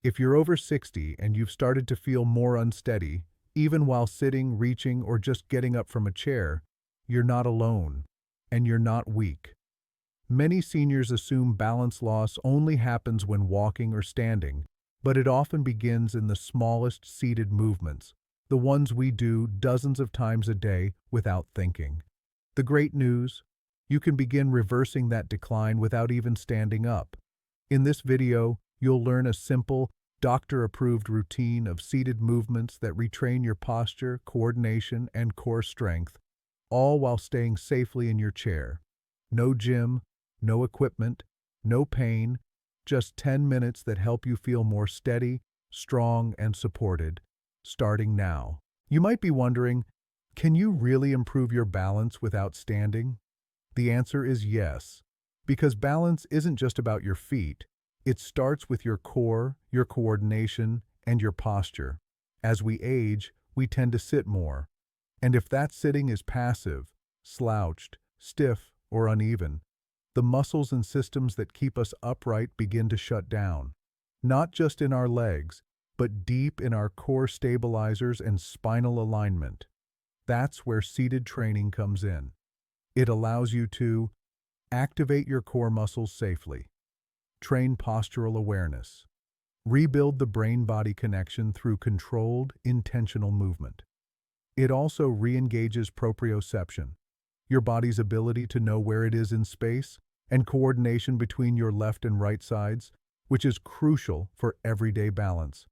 If you're over 60 and you've started to feel more unsteady, even while sitting, reaching, or just getting up from a chair, you're not alone, and you're not weak. Many seniors assume balance loss only happens when walking or standing, but it often begins in the smallest seated movements, the ones we do dozens of times a day without thinking. The great news? You can begin reversing that decline without even standing up. In this video, you'll learn a simple, doctor-approved routine of seated movements that retrain your posture, coordination, and core strength, all while staying safely in your chair. No gym, no equipment, no pain, just 10 minutes that help you feel more steady, strong, and supported, starting now. You might be wondering, can you really improve your balance without standing? The answer is yes, because balance isn't just about your feet. It starts with your core, your coordination, and your posture. As we age, we tend to sit more. And if that sitting is passive, slouched, stiff, or uneven, the muscles and systems that keep us upright begin to shut down. Not just in our legs, but deep in our core stabilizers and spinal alignment. That's where seated training comes in. It allows you to activate your core muscles safely, train postural awareness, rebuild the brain-body connection through controlled, intentional movement. It also re-engages proprioception, your body's ability to know where it is in space, and coordination between your left and right sides, which is crucial for everyday balance.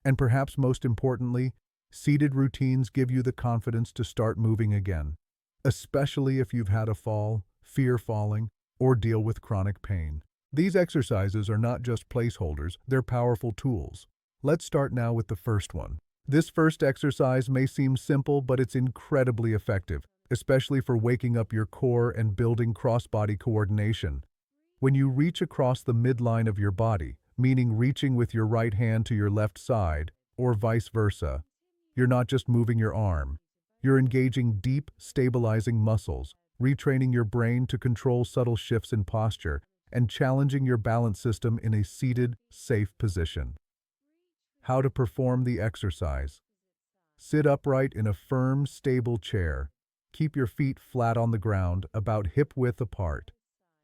And perhaps most importantly, seated routines give you the confidence to start moving again, especially if you've had a fall, fear falling, or deal with chronic pain. These exercises are not just placeholders, they're powerful tools. Let's start now with the first one. This first exercise may seem simple, but it's incredibly effective, especially for waking up your core and building cross-body coordination. When you reach across the midline of your body, meaning reaching with your right hand to your left side, or vice versa, you're not just moving your arm. You're engaging deep, stabilizing muscles, retraining your brain to control subtle shifts in posture, and challenging your balance system in a seated, safe position. How to perform the exercise. Sit upright in a firm, stable chair. Keep your feet flat on the ground, about hip-width apart.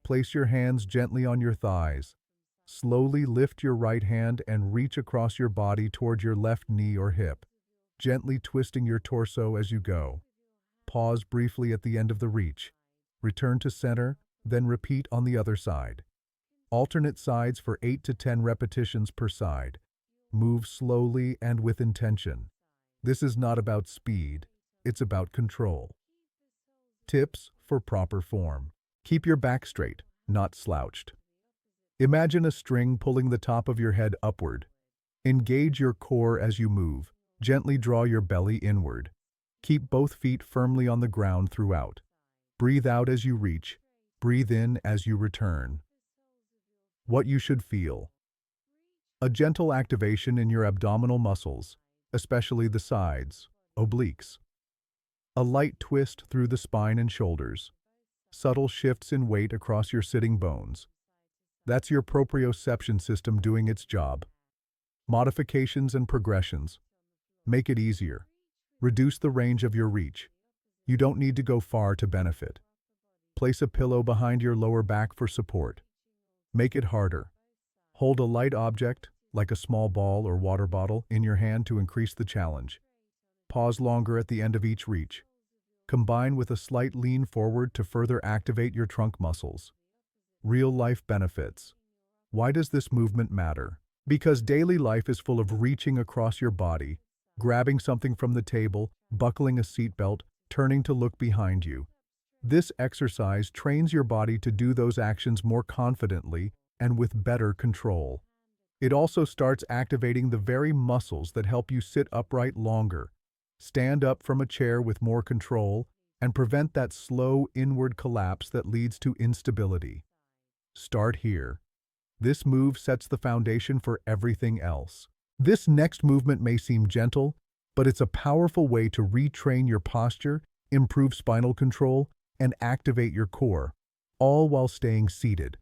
Place your hands gently on your thighs. Slowly lift your right hand and reach across your body toward your left knee or hip, gently twisting your torso as you go. Pause briefly at the end of the reach. Return to center, then repeat on the other side. Alternate sides for 8 to 10 repetitions per side. Move slowly and with intention. This is not about speed, it's about control. Tips for proper form. Keep your back straight, not slouched. Imagine a string pulling the top of your head upward. Engage your core as you move. Gently draw your belly inward. Keep both feet firmly on the ground throughout. Breathe out as you reach. Breathe in as you return. What you should feel. A gentle activation in your abdominal muscles, especially the sides, obliques. A light twist through the spine and shoulders. Subtle shifts in weight across your sitting bones. That's your proprioception system doing its job. Modifications and progressions. Make it easier. Reduce the range of your reach. You don't need to go far to benefit. Place a pillow behind your lower back for support. Make it harder. Hold a light object, like a small ball or water bottle, in your hand to increase the challenge. Pause longer at the end of each reach. Combine with a slight lean forward to further activate your trunk muscles. Real-life benefits. Why does this movement matter? Because daily life is full of reaching across your body, grabbing something from the table, buckling a seatbelt, turning to look behind you. This exercise trains your body to do those actions more confidently and with better control. It also starts activating the very muscles that help you sit upright longer, stand up from a chair with more control, and prevent that slow inward collapse that leads to instability. Start here. This move sets the foundation for everything else. This next movement may seem gentle, but it's a powerful way to retrain your posture, improve spinal control, and activate your core, all while staying seated.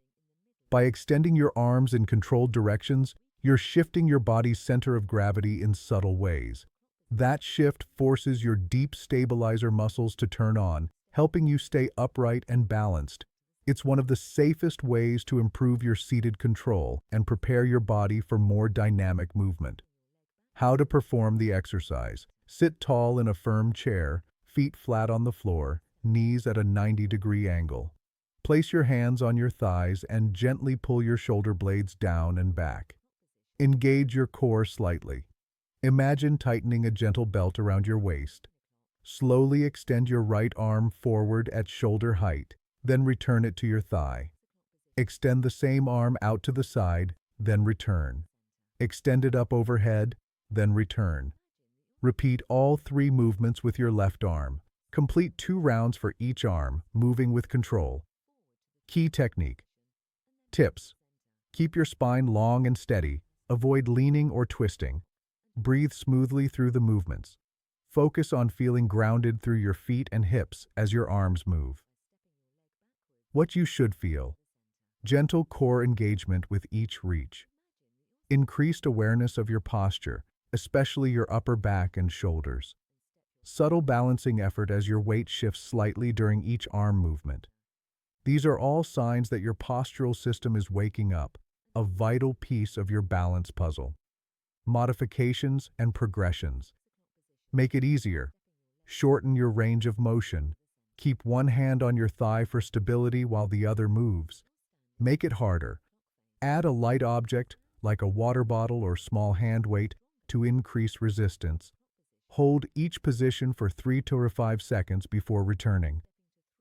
By extending your arms in controlled directions, You're shifting your body's center of gravity in subtle ways. That shift forces your deep stabilizer muscles to turn on, helping you stay upright and balanced. It's one of the safest ways to improve your seated control and prepare your body for more dynamic movement. How to perform the exercise. Sit tall in a firm chair, feet flat on the floor, knees at a 90-degree angle. Place your hands on your thighs and gently pull your shoulder blades down and back. Engage your core slightly. Imagine tightening a gentle belt around your waist. Slowly extend your right arm forward at shoulder height, then return it to your thigh. Extend the same arm out to the side, then return. Extend it up overhead, then return. Repeat all 3 movements with your left arm. Complete 2 rounds for each arm, moving with control. Key technique. Tips. Keep your spine long and steady. Avoid leaning or twisting. Breathe smoothly through the movements. Focus on feeling grounded through your feet and hips as your arms move. What you should feel. Gentle core engagement with each reach. Increased awareness of your posture, especially your upper back and shoulders. Subtle balancing effort as your weight shifts slightly during each arm movement. These are all signs that your postural system is waking up, a vital piece of your balance puzzle. Modifications and progressions. Make it easier. Shorten your range of motion. Keep one hand on your thigh for stability while the other moves. Make it harder. Add a light object, like a water bottle or small hand weight, to increase resistance. Hold each position for 3 to 5 seconds before returning.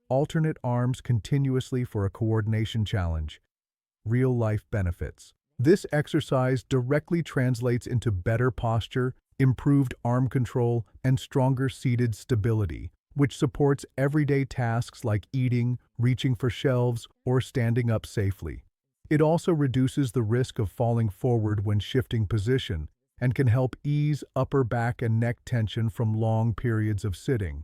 Alternate arms continuously for a coordination challenge. Real-life benefits. This exercise directly translates into better posture, improved arm control, and stronger seated stability, which supports everyday tasks like eating, reaching for shelves, or standing up safely. It also reduces the risk of falling forward when shifting position, and can help ease upper back and neck tension from long periods of sitting.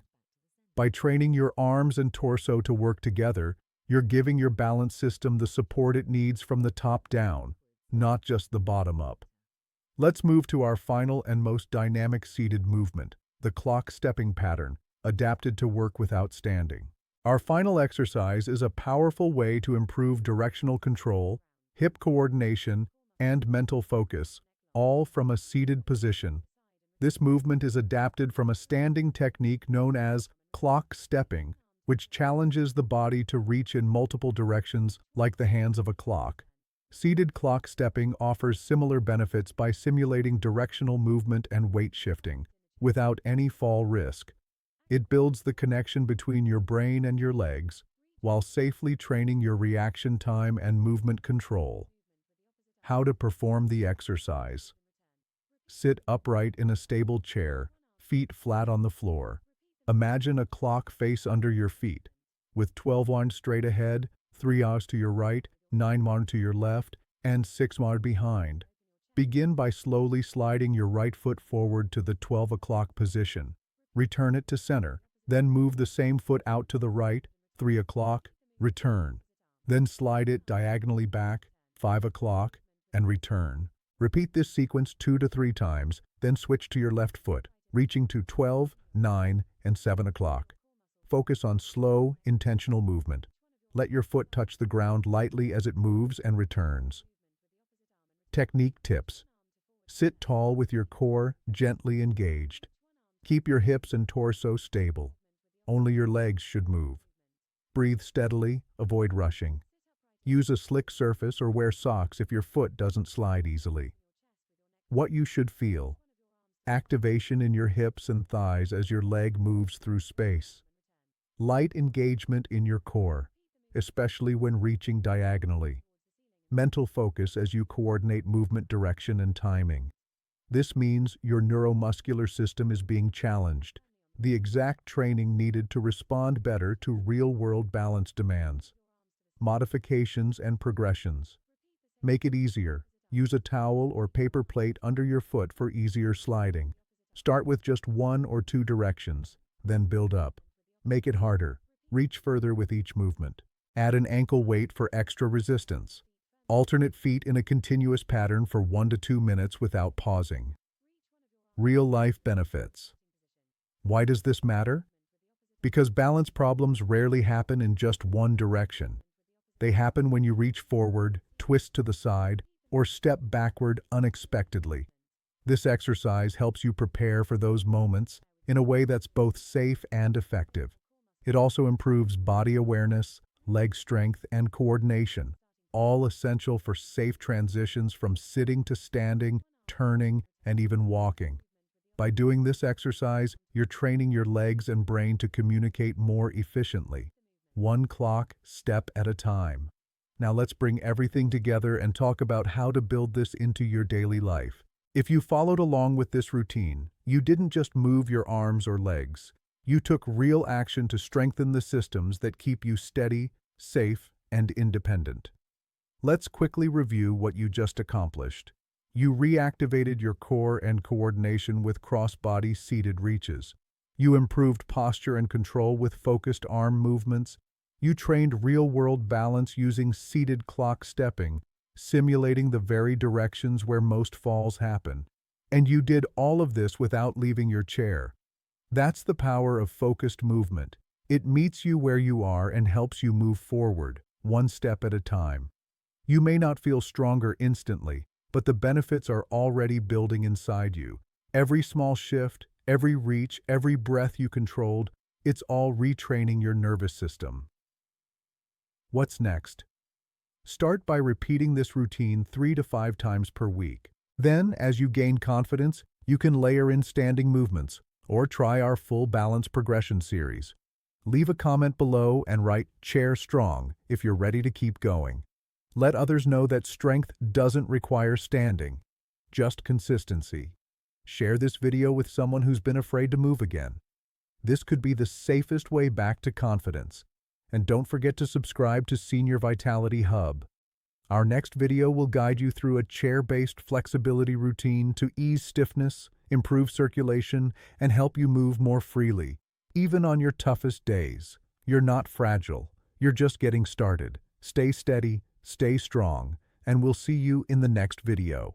By training your arms and torso to work together, you're giving your balance system the support it needs from the top down, not just the bottom up. Let's move to our final and most dynamic seated movement, the clock stepping pattern, adapted to work without standing. Our final exercise is a powerful way to improve directional control, hip coordination, and mental focus, all from a seated position. This movement is adapted from a standing technique known as clock stepping, which challenges the body to reach in multiple directions like the hands of a clock. Seated clock stepping offers similar benefits by simulating directional movement and weight shifting, without any fall risk. It builds the connection between your brain and your legs, while safely training your reaction time and movement control. How to perform the exercise. Sit upright in a stable chair, feet flat on the floor. Imagine a clock face under your feet, with 12 on straight ahead, 3 hours to your right, 9 on to your left, and 6 on behind. Begin by slowly sliding your right foot forward to the 12 o'clock position. Return it to center, then move the same foot out to the right, 3 o'clock, return. Then slide it diagonally back, 5 o'clock, and return. Repeat this sequence 2 to 3 times, then switch to your left foot, reaching to 12, 9, and 7 o'clock. Focus on slow, intentional movement. Let your foot touch the ground lightly as it moves and returns. Technique tips. Sit tall with your core gently engaged. Keep your hips and torso stable. Only your legs should move. Breathe steadily, avoid rushing. Use a slick surface or wear socks if your foot doesn't slide easily. What you should feel. Activation in your hips and thighs as your leg moves through space. Light engagement in your core, especially when reaching diagonally. Mental focus as you coordinate movement direction and timing. This means your neuromuscular system is being challenged, the exact training needed to respond better to real-world balance demands. Modifications and progressions. Make it easier. Use a towel or paper plate under your foot for easier sliding. Start with just 1 or 2 directions, then build up. Make it harder. Reach further with each movement. Add an ankle weight for extra resistance. Alternate feet in a continuous pattern for 1 to 2 minutes without pausing. Real-life benefits. Why does this matter? Because balance problems rarely happen in just one direction. They happen when you reach forward, twist to the side, or step backward unexpectedly. This exercise helps you prepare for those moments in a way that's both safe and effective. It also improves body awareness, leg strength, and coordination, all essential for safe transitions from sitting to standing, turning, and even walking. By doing this exercise, you're training your legs and brain to communicate more efficiently, one clock step at a time. Now let's bring everything together and talk about how to build this into your daily life. If you followed along with this routine, you didn't just move your arms or legs. You took real action to strengthen the systems that keep you steady, safe, and independent. Let's quickly review what you just accomplished. You reactivated your core and coordination with cross-body seated reaches. You improved posture and control with focused arm movements. You trained real-world balance using seated clock stepping, simulating the very directions where most falls happen. And you did all of this without leaving your chair. That's the power of focused movement. It meets you where you are and helps you move forward, one step at a time. You may not feel stronger instantly, but the benefits are already building inside you. Every small shift, every reach, every breath you controlled, it's all retraining your nervous system. What's next? Start by repeating this routine 3 to 5 times per week. Then, as you gain confidence, you can layer in standing movements or try our full balance progression series. Leave a comment below and write "Chair Strong" if you're ready to keep going. Let others know that strength doesn't require standing, just consistency. Share this video with someone who's been afraid to move again. This could be the safest way back to confidence. And don't forget to subscribe to Senior Vitality Hub. Our next video will guide you through a chair-based flexibility routine to ease stiffness, improve circulation, and help you move more freely, even on your toughest days. You're not fragile. You're just getting started. Stay steady, stay strong, and we'll see you in the next video.